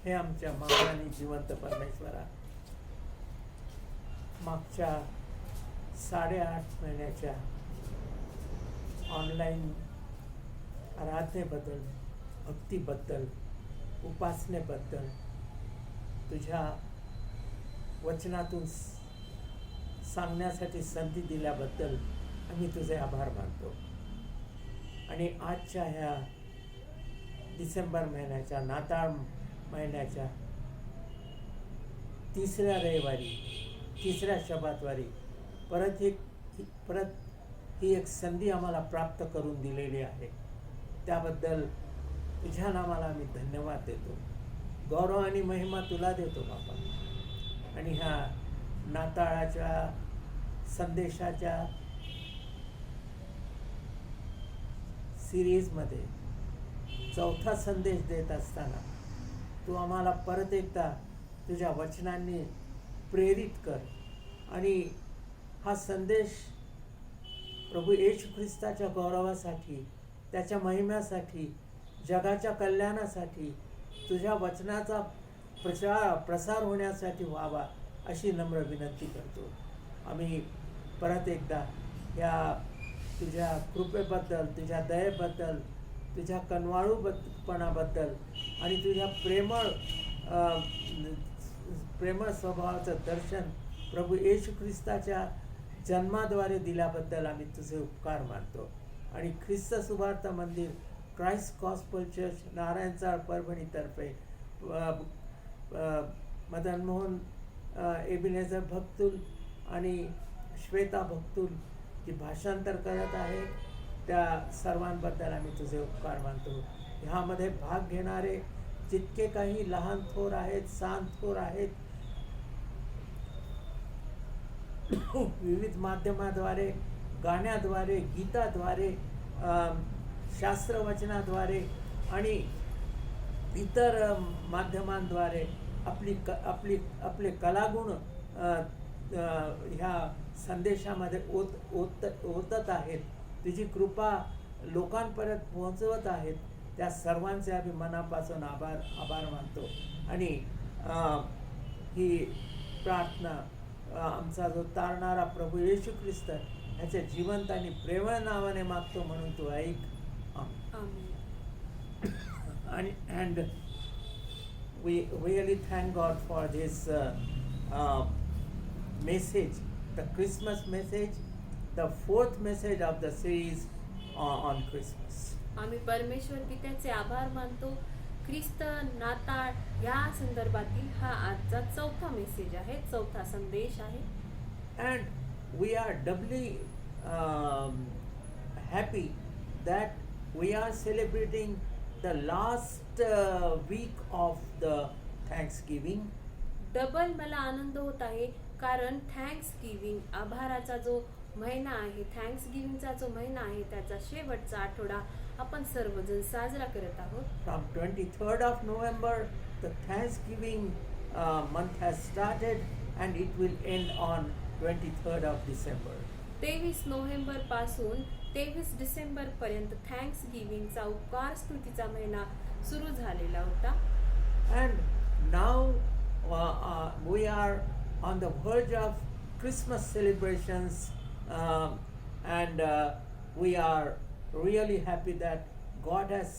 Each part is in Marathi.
हे आमच्या महान आणि जिवंत परमेश्वरा, मागच्या 8.5 महिन्याच्या ऑनलाईन आराधनेबद्दल, भक्तीबद्दल, उपासनेबद्दल, तुझ्या वचनातून सांगण्यासाठी संधी दिल्याबद्दल आम्ही तुझे आभार मानतो. आणि आजच्या ह्या डिसेंबर महिन्याच्या, नाताळ महिन्याच्या 3ऱ्या रविवारी, 3ऱ्या शबातवारी परत ही एक संधी आम्हाला प्राप्त करून दिलेली आहे. त्याबद्दल तुझ्या नामाला आम्ही धन्यवाद देतो. गौरव आणि महिमा तुला देतो बाबा. आणि ह्या नाताळाच्या संदेशाच्या सिरीजमध्ये 4था संदेश देत असताना तू आम्हाला परत एकदा तुझ्या वचनांनी प्रेरित कर आणि हा संदेश प्रभू येशू ख्रिस्ताच्या गौरवासाठी, त्याच्या महिम्यासाठी, जगाच्या कल्याणासाठी, तुझ्या वचनाचा प्रसार होण्यासाठी व्हावा अशी नम्र विनंती करतो. आम्ही परत एकदा या तुझ्या कृपेबद्दल, तुझ्या दयेबद्दल, तुझ्या कनवाळूपणाबद्दल आणि तुझ्या प्रेमळ स्वभावाचं दर्शन प्रभू येशू ख्रिस्ताच्या जन्माद्वारे दिल्याबद्दल आम्ही तुझे उपकार मानतो. आणि ख्रिस्त सुवार्ता मंदिर, क्राइस्ट गॉस्पल चर्च, नारायणचाळ, परभणीतर्फे मदन मोहन एबिनेझर भक्तुल आणि श्वेता भक्तुल जी भाषांतर करत आहे, त्या सर्वांबद्दल आम्ही तुझे उपकार मानतो. ह्यामध्ये भाग घेणारे जितके काही लहान थोर आहेत, सांत थोर आहेत, विविध माध्यमाद्वारे, गाण्याद्वारे, गीताद्वारे, शास्त्रवचनाद्वारे आणि इतर माध्यमांद्वारे आपले कलागुण ह्या संदेशामध्ये ओतत आहेत, तुझी कृपा लोकांपर्यंत पोहोचवत आहेत, त्या सर्वांचे आम्ही मनापासून आभार मानतो. आणि ही प्रार्थना आमचा जो तारणारा प्रभू येशू ख्रिस्त ह्याच्या जिवंत आणि प्रेमळ नावाने मागतो म्हणून तू ऐक. And we really thank God for this message, the Christmas message, the 4th message of the series on Christmas. आम्ही परमेश्वर पित्याचे आभार मानतो. ख्रिस्त नाताळ या संदर्भातील हा आजचा 4था मेसेज आहे, 4था संदेश आहे. And we are doubly happy that we are celebrating the last week of the Thanksgiving. Double मला आनंद होत आहे कारण थँक्स गिव्हिंग, आभाराचा जो महिना आहे, थँक्स गिव्हिंगचा जो महिना आहे, त्याचा शेवटचा आठवडा आपण सर्वजण साजरा करत आहोत. From 23rd of November, the Thanksgiving month has started and it will end on 23rd of December. 23 November पासून 23 डिसेंबर पर्यंत थँक्स गिव्हिंगचा उपकार स्तुतीचा महिना सुरू झालेला होता. And now we are on the verge of Christmas celebrations, and we are really happy that God has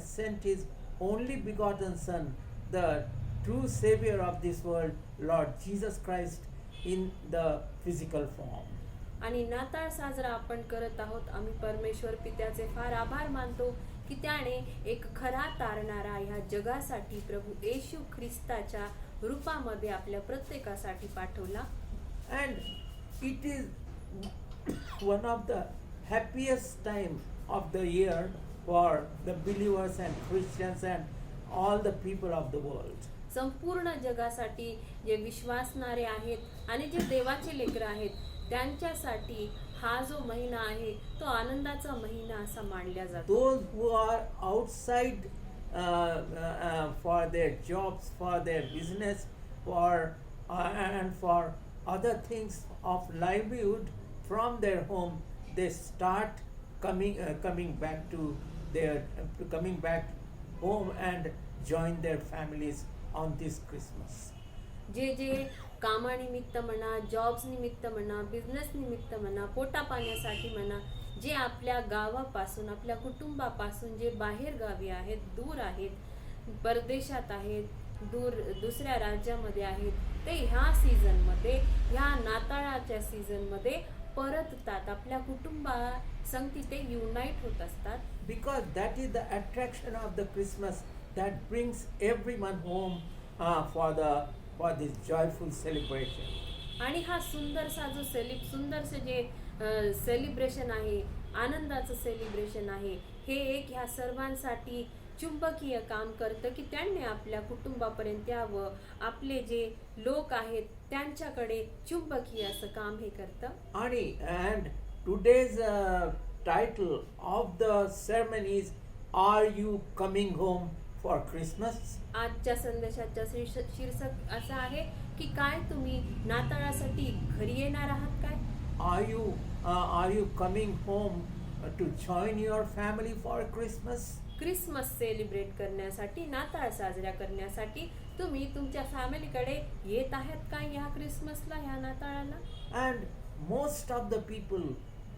sent His only begotten Son, the true Savior of this world, Lord Jesus Christ, in the physical form. आणि नाताळ साजरा आपण करत आहोत. आम्ही परमेश्वर पित्याचे फार आभार मानतो की त्याने एक खरा तारणारा ह्या जगासाठी प्रभू येशू ख्रिस्ताच्या रूपामध्ये आपल्या प्रत्येकासाठी पाठवला. And it is one of the happiest time of the year for the believers and Christians and all the people of the world. संपूर्ण जगासाठी जे विश्वासणारे आहेत आणि जे देवाचे लेकरं आहेत त्यांच्यासाठी हा जो महिना आहे तो आनंदाचा महिना असा मानला जातो. Those who are outside for their jobs, for their business, and for other things of livelihood from their home, they start coming back home and join their families on this Christmas. जे जे कामानिमित्त म्हणा, जॉब्स निमित्त म्हणा, बिझनेस निमित्त म्हणा, पोटा पाण्यासाठी म्हणा, जे आपल्या गावापासून, आपल्या कुटुंबापासून जे बाहेर गावी आहेत, दूर आहेत, परदेशात आहेत, दुसऱ्या राज्यामध्ये आहेत, ते ह्या सीझनमध्ये, ह्या नाताळाच्या सीझनमध्ये परततात. आपल्या कुटुंबासंगती ते युनाईट होत असतात. Because that is the attraction of the Christmas that brings everyone home for this joyful celebration. आणि हा सुंदरसा जो सुंदरसे जे सेलिब्रेशन आहे, आनंदाचं सेलिब्रेशन आहे, हे एक ह्या सर्वांसाठी चुंबकीय काम करतं की त्यांनी आपल्या कुटुंबापर्यंत यावं, आपले जे लोक आहेत त्यांच्याकडे चुंबकीय असं काम हे करतं. And today's title of the sermon is, Are you coming home for Christmas? आजच्या संदेशाचा शीर्षक असं आहे की काय तुम्ही नाताळासाठी घरी येणार आहात काय? Are you coming home to join your family for Christmas? Christmas celebrate करण्यासाठी, नाताळ साजरा करण्यासाठी तुम्ही तुमच्या फॅमिलीकडे येत आहात का ह्या क्रिसमसला, ह्या नाताळाला? And most of the people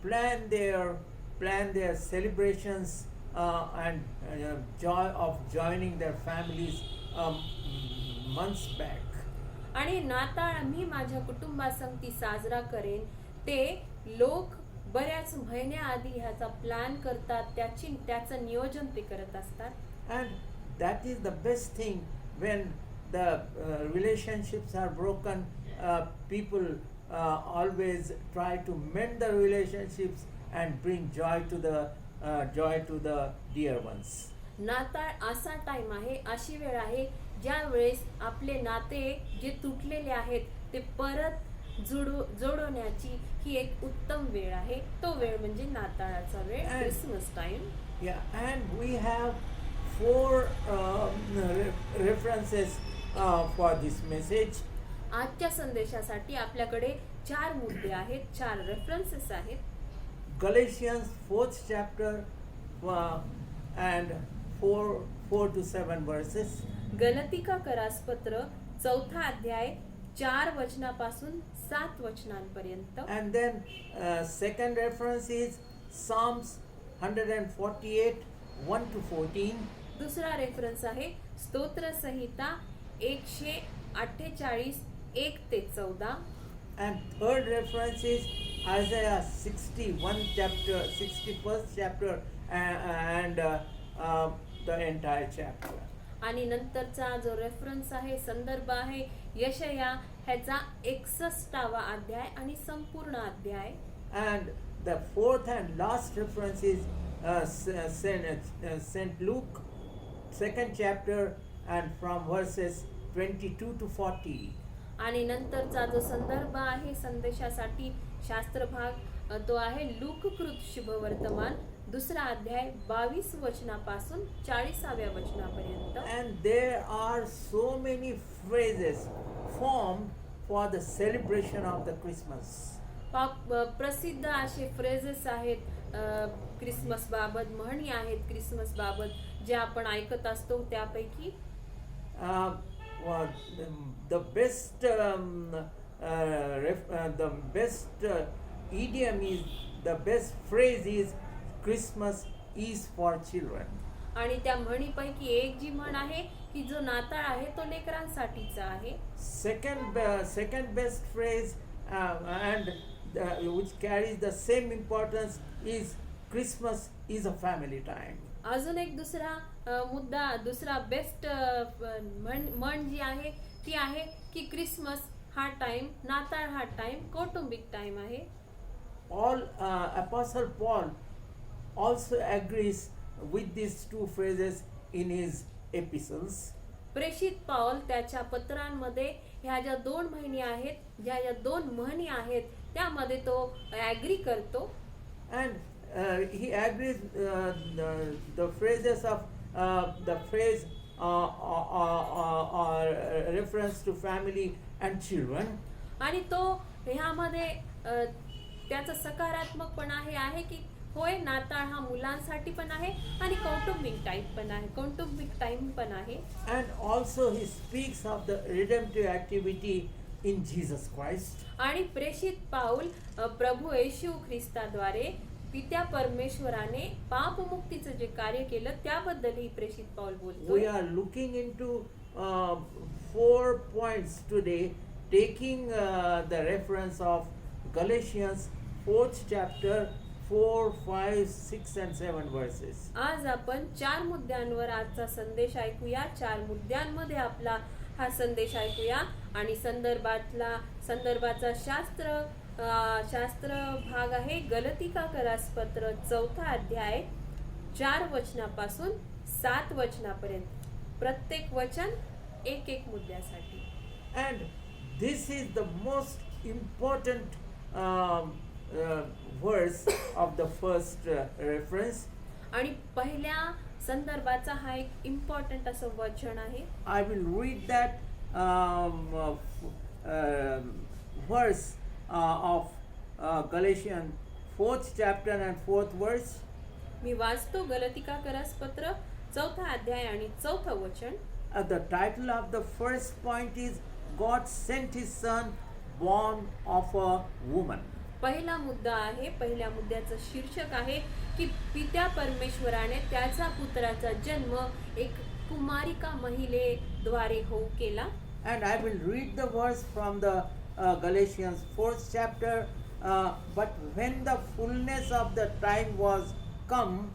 plan their celebrations and joy of joining their families months back. आणि नाताळ मी माझ्या कुटुंबासंगती साजरा करेन, ते लोक बऱ्याच महिन्याआधी ह्याचा प्लॅन करतात, त्याचं नियोजन ते करत असतात. And that is the best thing when the relationships are broken. People always try to mend the relationships and bring joy to the dear ones. नाताळ असा टाइम आहे, अशी वेळ आहे ज्या वेळेस आपले नाते जे तुटलेले आहेत ते परत जोडवण्याची ही एक उत्तम वेळ आहे. तो वेळ म्हणजे नाताळाचा वेळ, Christmas time. And we have 4 references for this message. आजच्या संदेशासाठी आपल्याकडे 4 मुद्दे आहेत, 4 रेफरन्सेस आहेत. Galatians 4th chapter and 4 to 7 verses. गलतिका करासपत्र 4था अध्याय 4 वचनापासून 7 वचनांपर्यंत. And then second reference is Psalms 148 1 to 14. दुसरा रेफरन्स आहे स्तोत्र संहिता 148 1 ते 14. And third reference is Isaiah 61st chapter and the entire chapter. आणि नंतरचा जो रेफरन्स आहे, संदर्भ आहे, यशया ह्याचा 61वा अध्याय आणि संपूर्ण अध्याय. And the fourth and last reference is Saint Luke 2nd chapter and from verses 22 to 40. आणि नंतरचा जो संदर्भ आहे संदेशासाठी शास्त्र भाग, तो आहे लूककृत शुभवर्तमान 2रा अध्याय 22 वचनापासून 40व्या वचनापर्यंत. And there are so many phrases formed for the celebration of the Christmas. प्रसिद्ध असे फ्रेजेस आहेत क्रिसमस बाबत, म्हणी आहेत क्रिसमस बाबत जे आपण ऐकत असतो. त्यापैकी the best idiom is, the best phrase is, Christmas is for children. आणि त्या म्हणीपैकी एक जी म्हण आहे की जो नाताळ आहे तो लेकरांसाठीचा आहे. Second best phrase and which carries the same importance is, Christmas is a family time. अजून एक दुसरा दुसरा बेस्ट म्हण जी आहे ती आहे की क्रिसमस हा टाइम, नाताळ हा टाइम कौटुंबिक टाइम आहे. Apostle Paul also agrees with these 2 phrases in his epistles. प्रेषित पाऊल त्याच्या पत्रांमध्ये ह्या ज्या 2 म्हणी आहेत, ज्या 2 म्हणी आहेत त्यामध्ये तो ॲग्री करतो. And he agrees the phrases of the phrase reference to family and children. आणि तो ह्यामध्ये त्याचं सकारात्मकपणा हे आहे की होय, नाताळ हा मुलांसाठी पण आहे आणि कौटुंबिक टाइम पण आहे. And also he speaks of the redemptive activity in Jesus Christ. आणि प्रेषित पाऊल प्रभु येशू ख्रिस्ताद्वारे पित्या परमेश्वराने पापमुक्तीचं जे कार्य केलं त्याबद्दलही प्रेषित पाऊल We बोलतोय. are looking into 4 points today, taking the reference of Galatians 4th chapter 4, 5, 6 and 7 verses. आज आपण 4 मुद्द्यांवर आजचा संदेश ऐकूया. 4 मुद्द्यांमध्ये आपला हा संदेश ऐकूया आणि संदर्भाचा शास्त्र भाग आहे गलतिकाकरास पत्र 4था अध्याय 4 वचनापासून 7 वचनापर्यंत. प्रत्येक वचन एक मुद्द्यासाठी. And this is the most important verse of the first reference. आणि पहिल्या संदर्भाचा हा एक इम्पॉर्टंट असं वचन आहे. I will read that verse of Galatians 4th chapter and 4th verse. मी वाचतो गलतिकाकरास पत्र 4था अध्याय आणि 4थं वचन. The title of the first point is God sent his son born of a woman. पहिला मुद्दा आहे. पहिल्या मुद्द्याचं शीर्षक आहे की पित्या परमेश्वराने त्याचा पुत्राचा जन्म एक कुमारिका महिलेद्वारे होऊ केला. And I will read the verse from the Galatians 4th chapter. But when the fullness of the time was come,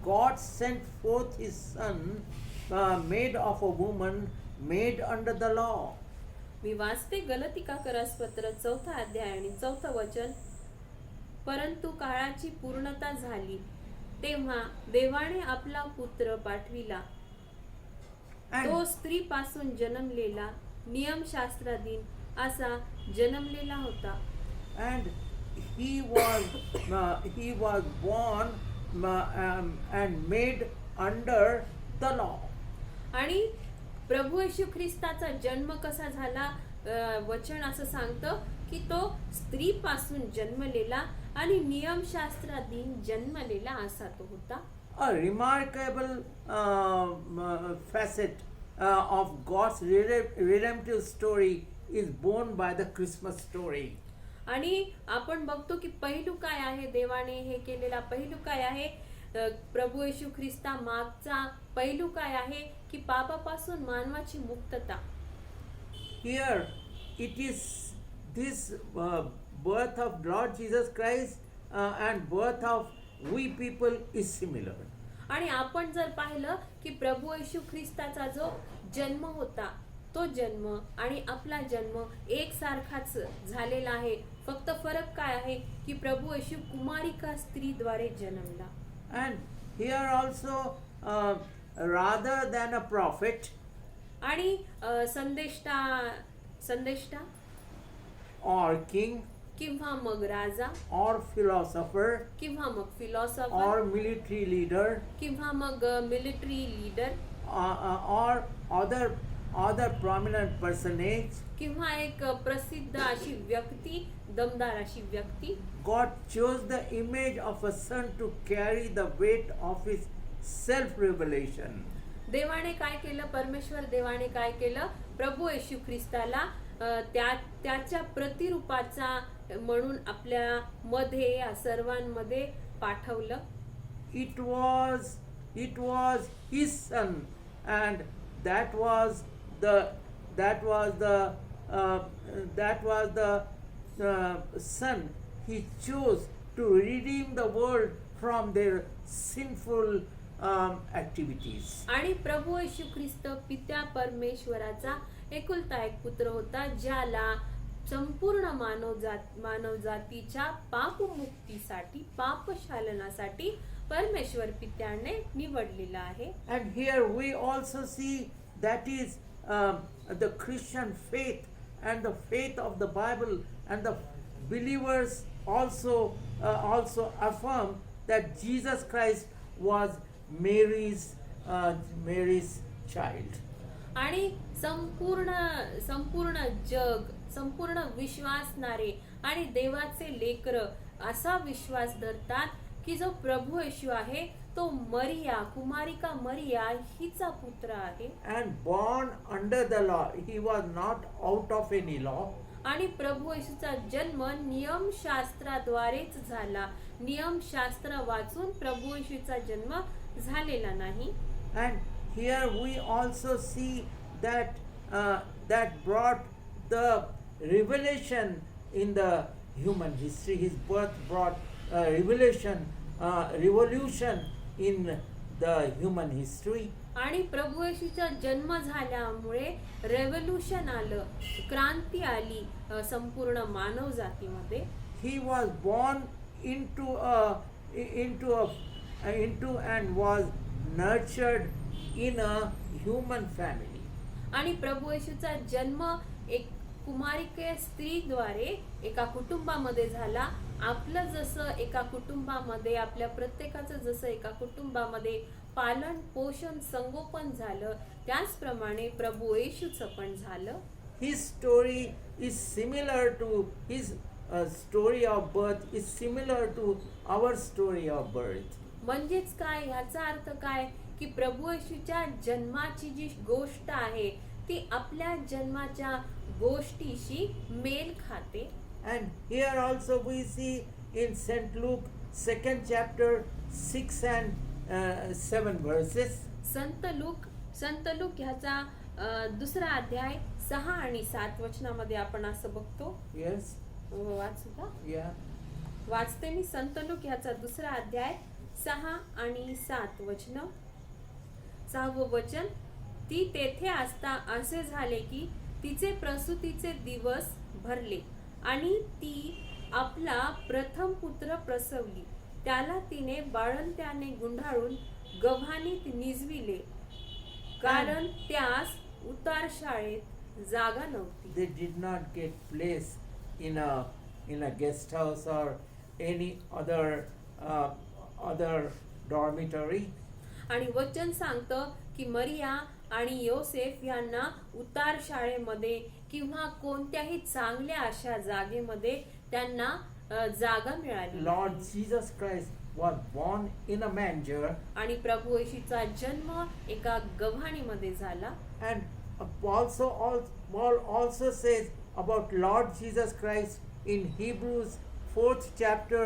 God sent forth his son, made of a woman, made under the law. मी वाचते गलतिकाकरास पत्र 4था अध्याय आणि 4थं वचन. परंतु काळाची पूर्णता झाली तेव्हा देवाने आपला पुत्र पाठविला. तो स्त्रीपासून जन्मलेला नियमशास्त्राधीन असा जन्मलेला होता. And he was born and made under the law. आणि प्रभू येशू ख्रिस्ताचा जन्म कसा झाला? वचन असं सांगतं की तो स्त्रीपासून जन्मलेला आणि नियमशास्त्राधीन जन्मलेला असा तो होता. A remarkable facet of God's redemptive story is born by the Christmas story. आणि आपण बघतो की पैलू काय आहे, देवाने हे केलेला पैलू काय आहे, प्रभू येशू ख्रिस्ता मागचा पैलू काय आहे की पापापासून मानवाची मुक्तता. Here it is this birth of Lord Jesus Christ and birth of we people is similar. आणि आपण जर पाहिलं की प्रभू येशू ख्रिस्ताचा जो जन्म होता तो जन्म आणि आपला जन्म एकसारखाच झालेला आहे. फक्त फरक काय आहे की प्रभू येशू कुमारिका स्त्रीद्वारे जन्मला. And here also rather than a prophet आणि संदेष्टा or king किंवा मग राजा or philosopher किंवा मग फिलॉसॉफर or military leader किंवा मग military leader or other prominent personage, किंवा एक प्रसिद्ध अशी व्यक्ती, दमदार अशी व्यक्ती. God chose the image of a son to carry the weight of his self-revelation. देवाने काय केलं? परमेश्वर देवाने काय केलं? प्रभू येशू ख्रिस्ताला त्याच्या प्रतिरूपाचा म्हणून आपल्या मध्ये या सर्वांमध्ये पाठवलं. It was his son, and that was the son he chose to redeem the world from their sinful activities. आणि प्रभू येशू ख्रिस्त पित्या परमेश्वराचा एकुलता एक पुत्र होता ज्याला संपूर्ण मानवजातीच्या पापमुक्तीसाठी पापशालनासाठी परमेश्वर पित्याने निवडलेला आहे. And here we also see that is the Christian faith and the faith of the Bible, and the believers also affirm that Jesus Christ was Mary's child. आणि संपूर्ण जग, संपूर्ण विश्वासणारे आणि देवाचे लेकरं असा विश्वास धरतात की जो प्रभू येशू आहे तो मरिया, कुमारिका मरिया हिचा पुत्र आहे and born under the law. He was not out of any law. आणि प्रभू येशूचा जन्म नियमशास्त्राद्वारेच झाला. नियमशास्त्र वाचून प्रभू येशूचा जन्म झालेला नाही. And here we also see that that brought the revelation in the human history. His birth brought revolution in the human history. आणि प्रभू येशूचा जन्म झाल्यामुळे रेव्होल्यूशन आलं, क्रांती आली संपूर्ण मानव जातीमध्ये. He was born into and was nurtured in a human family. आणि प्रभू येशूचा जन्म एक कुमारिके स्त्रीद्वारे एका कुटुंबामध्ये झाला. आपलं जसं एका कुटुंबामध्ये, आपल्या प्रत्येकाचं जसं एका कुटुंबामध्ये पालन पोषण संगोपन झालं, त्याचप्रमाणे प्रभू येशूचं पण झालं. His story is similar to his story of birth is similar to our story of birth. म्हणजेच काय, ह्याचा अर्थ काय की प्रभू येशूच्या जन्माची जी गोष्ट आहे ती आपल्या जन्माच्या गोष्टीशी मेल खाते. And here also we see in St. Luke 2nd chapter 6 and 7 verses. Sant look ह्याचा दुसरा अध्याय 6 आणि 7 वचनामध्ये आपण असं बघतो. Yes. वाचू का? Yeah. वाचते मी. संत लूक ह्याचा दुसरा अध्याय 6 आणि 7 वचन. 6वं वचन. ती तेथे असता असे झाले की तिचे प्रसूतीचे दिवस भरले आणि ती आपला प्रथम पुत्र प्रसवली. त्याला तिने बाळंत्याने गुंडाळून गव्हाणीत निजविले, कारण त्यास उतार शाळेत जागा नव्हती. They did not get place in a guest house or any other dormitory. आणि वचन सांगतं की मरिया आणि योसेफ यांना उतार शाळेमध्ये किंवा कोणत्याही चांगल्या अशा जागेमध्ये त्यांना जागा मिळाली. Lord Jesus Christ was born in a manger. आणि प्रभू येशूचा जन्म एका गव्हाणीमध्ये झाला. And Paul also says about Lord Jesus Christ in Hebrews 4th chapter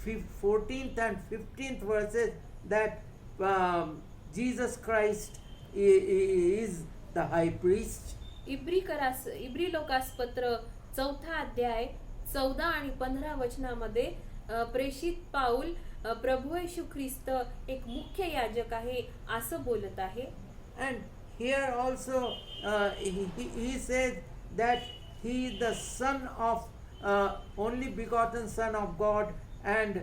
14th and 15th verses that Jesus Christ is the high priest. इब्री लोकासपत्र 4था अध्याय 14 आणि 15 वचनामध्ये प्रेषित पाऊल प्रभू येशू ख्रिस्त एक मुख्य याजक आहे असं बोलत आहे. And here also he says that he is the son of only begotten son of God, and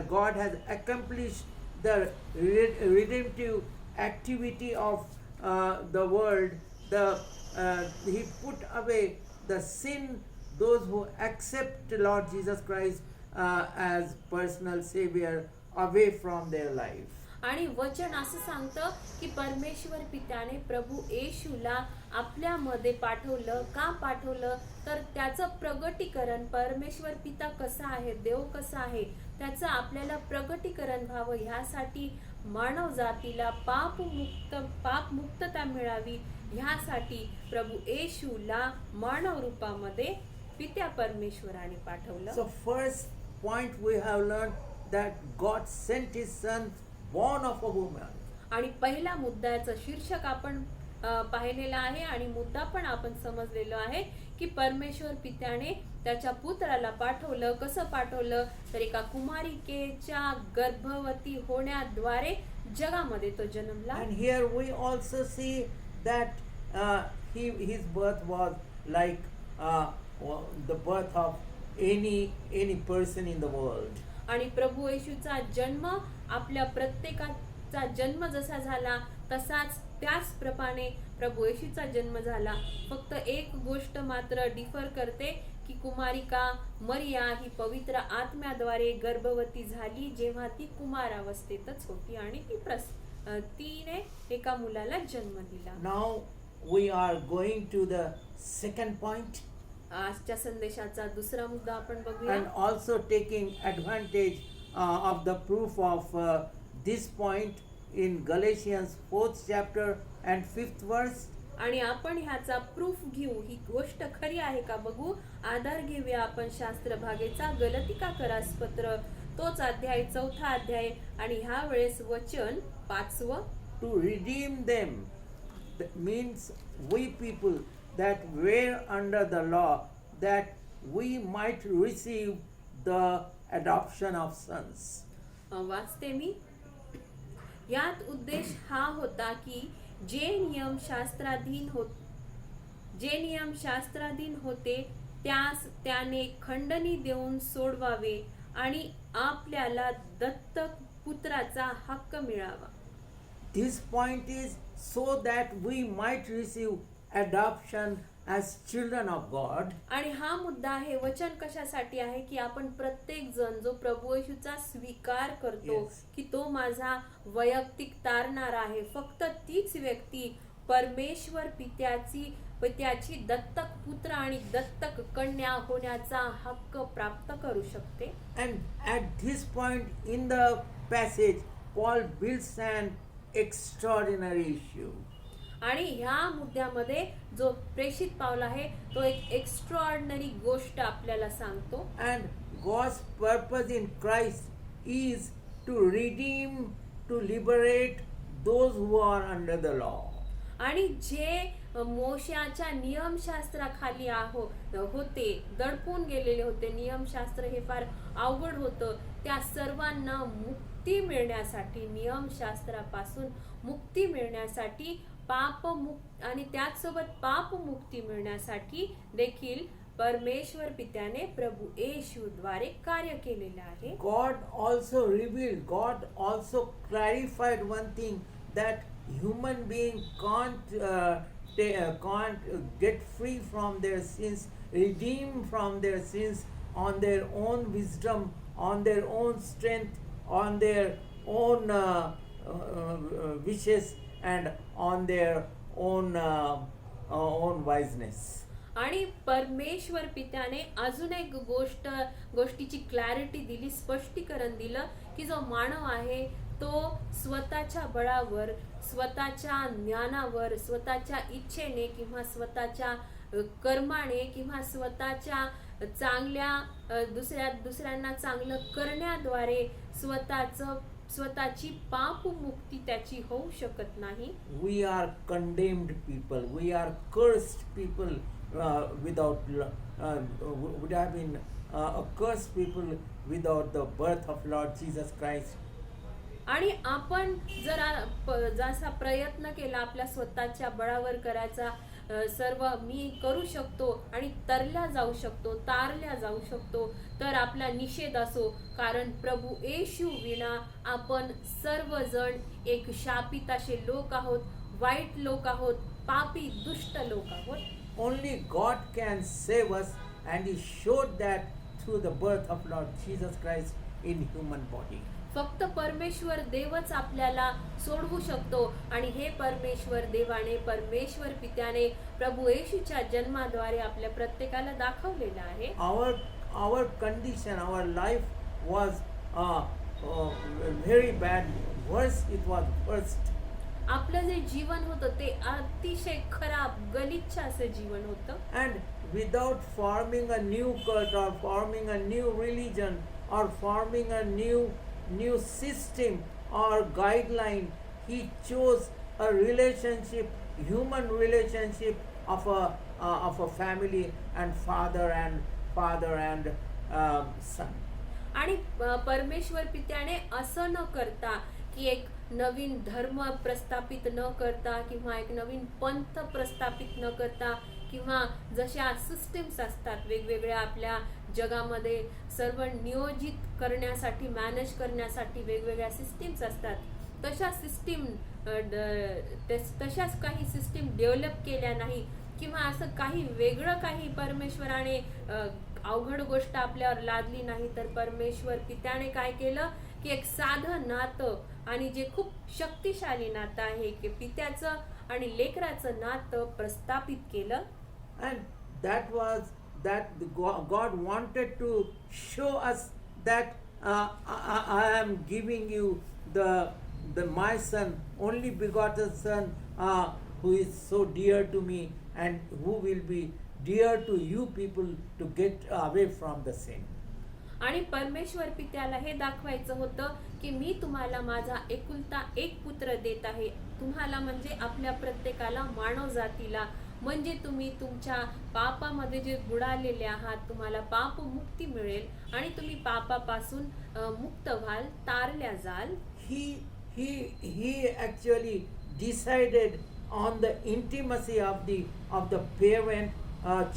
God has accomplished the redemptive activity of the world. He put away the sin, those who accept Lord Jesus Christ as personal savior, away from their life. आणि वचन असं सांगतं की परमेश्वर पित्याने प्रभू येशूला आपल्यामध्ये पाठवलं. का पाठवलं तर त्याचं प्रगटीकरण, परमेश्वर पिता कसा आहे, देव कसा आहे त्याचं आपल्याला प्रगटीकरण व्हावं, ह्यासाठी मानव जातीला पापमुक्तता मिळावी, ह्यासाठी प्रभू येशूला मानव रूपामध्ये पित्या परमेश्वराने पाठवलं. So first point we have learned that God sent his son born of a woman. आणि पहिला मुद्द्याचं शीर्षक आपण पाहिलेलं आहे आणि मुद्दा पण आपण समजलेलो आहे की परमेश्वर पित्याने त्याच्या पुत्राला पाठवलं. कसं पाठवलं तर एका कुमारिकेच्या गर्भवती होण्याद्वारे जगामध्ये तो जन्मला. And here we also see that his birth was like the birth of any person in the world. आणि प्रभू येशूचा जन्म आपल्या प्रत्येकाचा जन्म जसा झाला तसाच त्याचप्रमाणे प्रभू येशूचा जन्म झाला. फक्त एक गोष्ट मात्र डिफर करते की कुमारिका मरिया ही पवित्र आत्म्याद्वारे गर्भवती झाली जेव्हा ती कुमारावस्थेतच होती आणि तिने एका मुलाला जन्म दिला. Now we are going to the second point. आजच्या संदेशाचा दुसरा मुद्दा आपण बघूया. And also taking advantage of the proof of this point in Galatians 4th chapter and 5th verse. आणि आपण ह्याचा प्रूफ घेऊ, ही गोष्ट खरी आहे का बघू. आधार घेऊया आपण शास्त्र भागेचा गलतिकारास पत्र तोच अध्याय 4था अध्याय आणि ह्या वेळेस वचन 5वं. To redeem them, that means we people that were under the law, that we might receive the adoption of sons. वाचते मी. यात उद्देश हा होता की जे नियम शास्त्राधीन होते त्यास त्याने खंडणी देऊन सोडवावे आणि आपल्याला दत्तक पुत्राचा हक्क मिळावा. This point is so that we might receive adoption as children of God. आणि हा मुद्दा आहे, वचन कशासाठी आहे की आपण प्रत्येक जण जो प्रभू येशूचा स्वीकार करतो Yes. की तो माझा वैयक्तिक तारणारा आहे, फक्त तीच व्यक्ती परमेश्वर पित्याची दत्तक पुत्र आणि दत्तक कन्या होण्याचा हक्क प्राप्त करू शकते. And at this point in the passage, Paul builds an extraordinary issue. आणि ह्या मुद्द्यामध्ये जो प्रेषित पाऊल आहे तो एक एक्स्ट्राऑर्डिनरी गोष्ट आपल्याला सांगतो. And God's purpose in Christ is to redeem, to liberate those who are under the law. आणि जे मोशाच्या नियमशास्त्राखाली होते, दडपून गेलेले होते, नियमशास्त्र हे फार अवघड होतं, त्या सर्वांना मुक्ती मिळण्यासाठी, नियमशास्त्रापासून मुक्ती मिळण्यासाठी, आणि त्याचसोबत पाप मुक्ती मिळण्यासाठी देखील परमेश्वर पित्याने प्रभू येशूद्वारे कार्य केलेले आहे. God also clarified one thing, that human being can't get free from their sins, redeem from their sins on their own wisdom, on their own strength, on their own wishes and on their own wiseness. आणि परमेश्वर पित्याने अजून एक गोष्टीची क्लॅरिटी दिली, स्पष्टीकरण दिलं की जो मानव आहे तो स्वतःच्या बळावर, स्वतःच्या ज्ञानावर, स्वतःच्या इच्छेने किंवा स्वतःच्या कर्माने किंवा स्वतःच्या चांगल्या दुसऱ्यांना चांगलं करण्याद्वारे स्वतःची पाप मुक्ती त्याची होऊ शकत नाही. We are condemned people, we are cursed people, would have been accursed people without the birth of Lord Jesus Christ. आणि आपण जसा प्रयत्न केला आपल्या स्वतःच्या बळावर करायचा, सर्व मी करू शकतो आणि तारल्या जाऊ शकतो, तर आपला निषेध असो, कारण प्रभू येशू विना आपण सर्वजण एक शापित असे लोक आहोत, वाईट लोक आहोत, पापी दुष्ट लोक आहोत. Only God can save us, and He showed that through the birth of Lord Jesus Christ in human body. फक्त परमेश्वर देवच आपल्याला सोडवू शकतो आणि हे परमेश्वर देवाने, परमेश्वर पित्याने प्रभू येशूच्या जन्माद्वारे आपल्या प्रत्येकाला दाखवलेलं आहे. Our condition, our life was very bad, worse, it was worst. आपलं जे जीवन होतं ते अतिशय खराब, गलिच्छ असं जीवन होतं. And without forming a new cult or forming a new religion or forming a new system or guideline, he chose a relationship, human relationship of a family and father and son. आणि परमेश्वर पित्याने असं न करता की एक नवीन धर्म प्रस्थापित न करता किंवा एक नवीन पंथ प्रस्थापित न करता किंवा जशा सिस्टीम्स असतात वेगवेगळ्या आपल्या जगामध्ये सर्व नियोजित करण्यासाठी, मॅनेज करण्यासाठी वेगवेगळ्या सिस्टीम्स असतात, तशाच काही सिस्टीम डेव्हलप केल्या नाही किंवा असं काही वेगळं काही परमेश्वराने अवघड गोष्ट आपल्यावर लादली नाही, तर परमेश्वर पित्याने काय केलं की एक साधं नातं आणि जे खूप शक्तिशाली नातं आहे की पित्याचं आणि लेकराचं नातं प्रस्थापित केलं. And that God wanted to show us that I am giving you the my son, only begotten son, who is so dear to me and who will be dear to you people to get away from the sin. आणि परमेश्वर पित्याला हे दाखवायचं होतं की मी तुम्हाला माझा एकुलता एक पुत्र देत आहे, तुम्हाला म्हणजे आपल्या प्रत्येकाला, मानव जातीला, म्हणजे तुम्ही तुमच्या पापामध्ये जे बुडालेले आहात, तुम्हाला पाप मुक्ती मिळेल आणि तुम्ही पापापासून मुक्त व्हाल, तारल्या जाल. He actually decided on the intimacy of the parent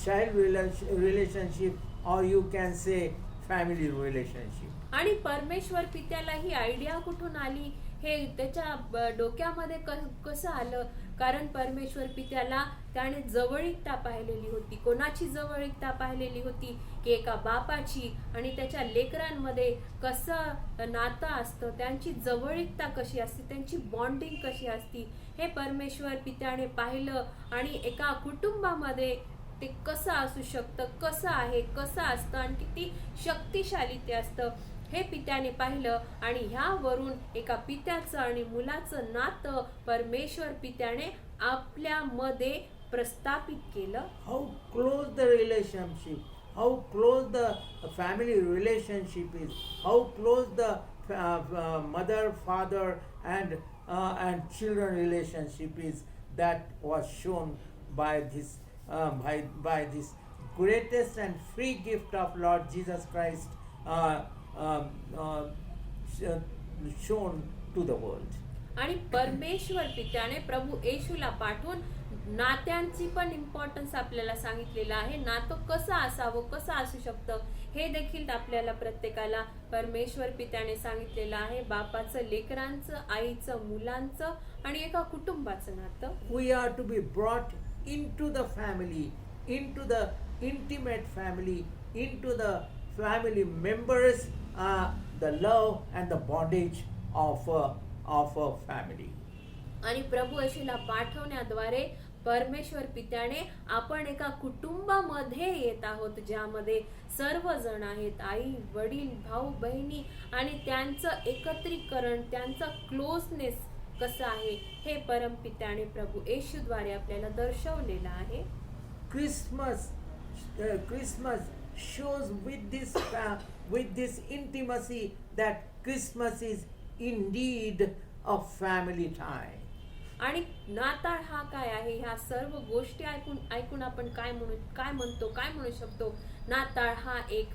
child relationship, or you can say family relationship. आणि परमेश्वर पित्याला ही आयडिया कुठून आली, हे त्याच्या डोक्यामध्ये कसं आलं? कारण परमेश्वर पित्याला त्याने जवळीकता पाहिलेली होती. कोणाची जवळीकता पाहिलेली होती? की एका बापाची आणि त्याच्या लेकरांमध्ये कसं नातं असतं, त्यांची जवळीकता कशी असते, त्यांची बॉन्डिंग कशी असती, हे परमेश्वर पित्याने पाहिलं. आणि एका कुटुंबामध्ये ते कसं असू शकतं, कसं आहे, कसं असतं आणि किती शक्तिशाली ते असतं, हे पित्याने पाहिलं. आणि ह्यावरून एका पित्याचं आणि मुलाचं नातं परमेश्वर पित्याने आपल्यामध्ये प्रस्थापित केलं. How close the relationship, how close the family relationship is, how close the mother, father and children relationship is, that was shown by this by this greatest and free gift of Lord Jesus Christ, shown to the world. आणि परमेश्वर पित्याने प्रभू येशूला पाठवून नात्यांची पण इम्पॉर्टन्स आपल्याला सांगितलेलं आहे. नातं कसं असावं, कसं असू शकतं, हे देखील आपल्याला प्रत्येकाला परमेश्वर पित्याने सांगितलेलं आहे. बापाचं लेकरांचं, आईचं मुलांचं आणि एका कुटुंबाचं नातं. We are to be brought into the family, into the intimate family, into the family members, the love and the bondage of a family. आणि प्रभू येशूला पाठवण्याद्वारे परमेश्वर पित्याने आपण एका कुटुंबामध्ये येत आहोत, ज्यामध्ये सर्वजण आहेत, आई वडील, भाऊ बहिणी, आणि त्यांचं एकत्रीकरण, त्यांचा क्लोजनेस कसं आहे, हे परमपित्याने प्रभू येशूद्वारे आपल्याला दर्शवलेलं आहे. Christmas shows with this intimacy that Christmas is indeed a family time. आणि नाताळ हा काय आहे? ह्या सर्व गोष्टी ऐकून आपण काय म्हणू शकतो? नाताळ हा एक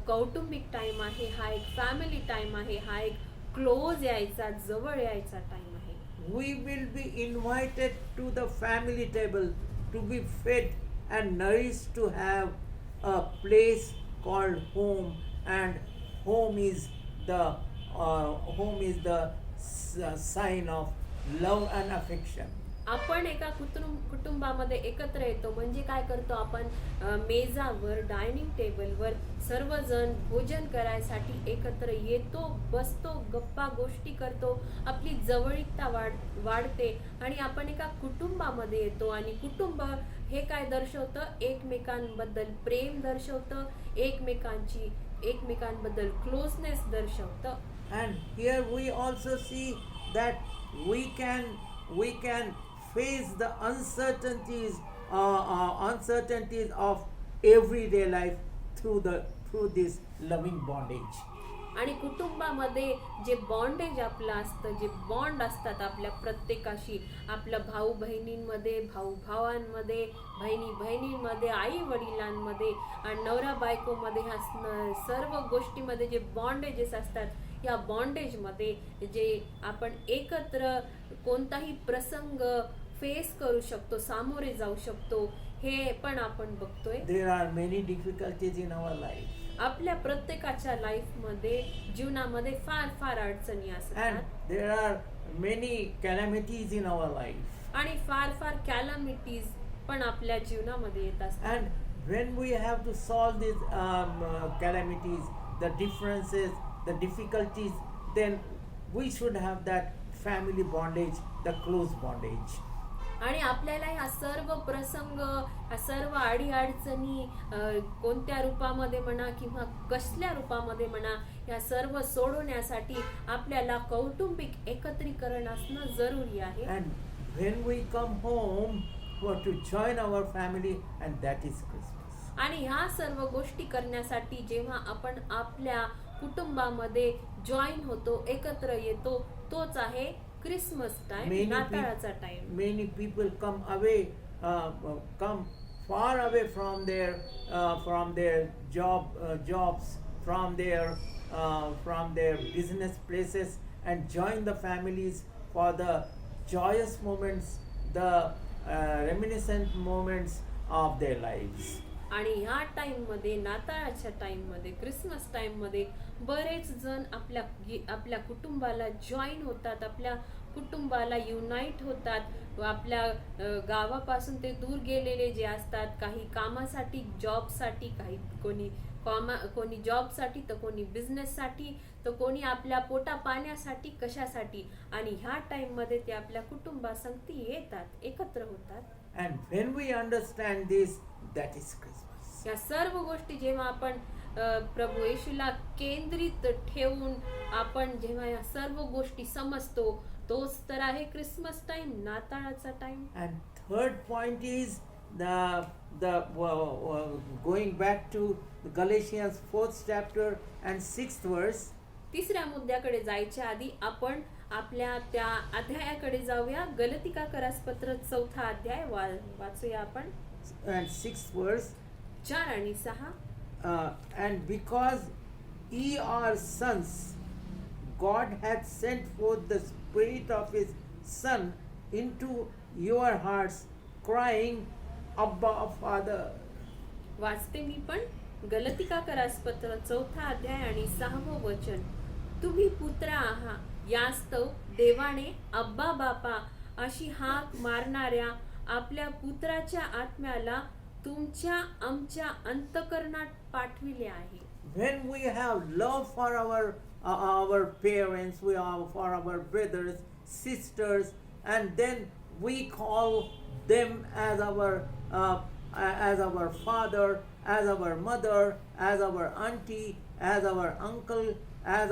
कौटुंबिक टाइम आहे, हा एक फॅमिली टाइम आहे, हा एक क्लोज यायचा, जवळ यायचा टाइम आहे. We will be invited to the family table to be fed and nourished, to have a place called home, and home is the sign of love and affection. आपण एका कुटुंबामध्ये एकत्र येतो म्हणजे काय करतो? आपण मेजावर, डायनिंग टेबलवर सर्वजण भोजन करायसाठी एकत्र येतो, बसतो, गप्पा गोष्टी करतो, आपली जवळीकता वाढते आणि आपण एका कुटुंबामध्ये येतो. आणि कुटुंब हे काय दर्शवतं? एकमेकांबद्दल प्रेम दर्शवतं, एकमेकांबद्दल closeness दर्शवतं. And here we also see that we can face the uncertainties of everyday life through this loving bondage. आणि कुटुंबामध्ये जे बॉन्डेज आपलं असतं, जे बॉन्ड असतात आपल्या प्रत्येकाशी, आपल्या भाऊ बहिणींमध्ये, भाऊ भावांमध्ये, बहिणी बहिणींमध्ये, आई वडिलांमध्ये आणि नवरा बायकोमध्ये, ह्या सर्व गोष्टीमध्ये जे बॉन्डेजेस असतात, या बॉन्डेजमध्ये जे आपण एकत्र कोणताही प्रसंग फेस करू शकतो, सामोरे जाऊ शकतो, हे पण आपण बघतोय. There are many difficulties in our life. आपल्या प्रत्येकाच्या लाईफमध्ये, जीवनामध्ये फार अडचणी असतात. And there are many calamities in our life. आणि फार कॅलॅमिटीज पण आपल्या जीवनामध्ये येत असतात. And when we have to solve these calamities, the differences, the difficulties, then we should have that family bondage, the close bondage. आणि आपल्याला ह्या सर्व प्रसंग, ह्या सर्व अडीअडचणी कोणत्या रूपामध्ये म्हणा किंवा कसल्या रूपामध्ये म्हणा, या सर्व सोडवण्यासाठी आपल्याला कौटुंबिक एकत्रीकरण असणं जरुरी आहे. And when we come home to join our family, and that is Christmas. आणि ह्या सर्व गोष्टी करण्यासाठी जेव्हा आपण आपल्या कुटुंबामध्ये जॉईन होतो, एकत्र येतो, तोच आहे क्रिसमस टाइम, नाताळाचा time. Many people come away, come far away from their jobs, from their business places, and join the families for the joyous moments, the reminiscent moments of their lives. आणि ह्या टाइम मध्ये, नाताळाच्या टाइम मध्ये, क्रिसमस टाइम मध्ये बरेच जण आपल्या कुटुंबाला जॉईन होतात, आपल्या कुटुंबाला युनाइट होतात. आपल्या गावापासून ते दूर गेलेले जे असतात, काही कामासाठी, जॉबसाठी, कोणी जॉबसाठी, तर कोणी बिझनेससाठी, तर कोणी आपल्या पोटा पाण्यासाठी, कशासाठी. आणि ह्या टाइम मध्ये ते आपल्या कुटुंबासंगती येतात, एकत्र होतात. And when we understand this, that is Christmas. या सर्व गोष्टी जेव्हा आपण प्रभू येशूला केंद्रित ठेवून आपण जेव्हा या सर्व गोष्टी समजतो, तोच तर आहे क्रिसमस टाइम, नाताळाचा time. And third point is the going back to Galatians 4th chapter and 6th verse. तिसऱ्या मुद्द्याकडे जायच्या आधी आपण आपल्या त्या अध्यायाकडे जाऊया. गलतिकारास पत्र 4था अध्याय वाचूया आपण. And 6th verse. 4 आणि 6. And because ye are sons, God hath sent forth the Spirit of His Son into your hearts, crying, Abba, Father. वाचते मी पण. गलतिकारास पत्र 4था अध्याय आणि 6वं वचन. तुम्ही पुत्र आहात, यास्तव देवाने अब्बा बापा अशी हाक मारणाऱ्या आपल्या पुत्राच्या आत्म्याला तुमच्या आमच्या अंतःकरणात पाठविले आहे. When we have love for our parents, we have for our brothers, sisters, and then we call them as our father, as our mother, as our auntie, as our uncle, as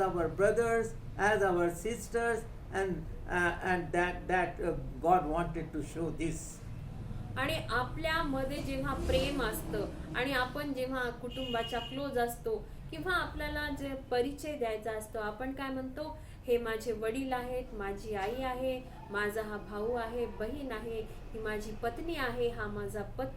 our brothers, as our sisters, and that God wanted to show this. आणि आपल्यामध्ये जेव्हा प्रेम असतं आणि आपण जेव्हा कुटुंबाच्या क्लोज असतो किंवा आपल्याला जे परिचय द्यायचा असतो, आपण काय म्हणतो, हे माझे वडील आहेत, माझी आई आहे, माझा हा भाऊ आहे, बहीण आहे, ही माझी पत्नी आहे, हा माझा पती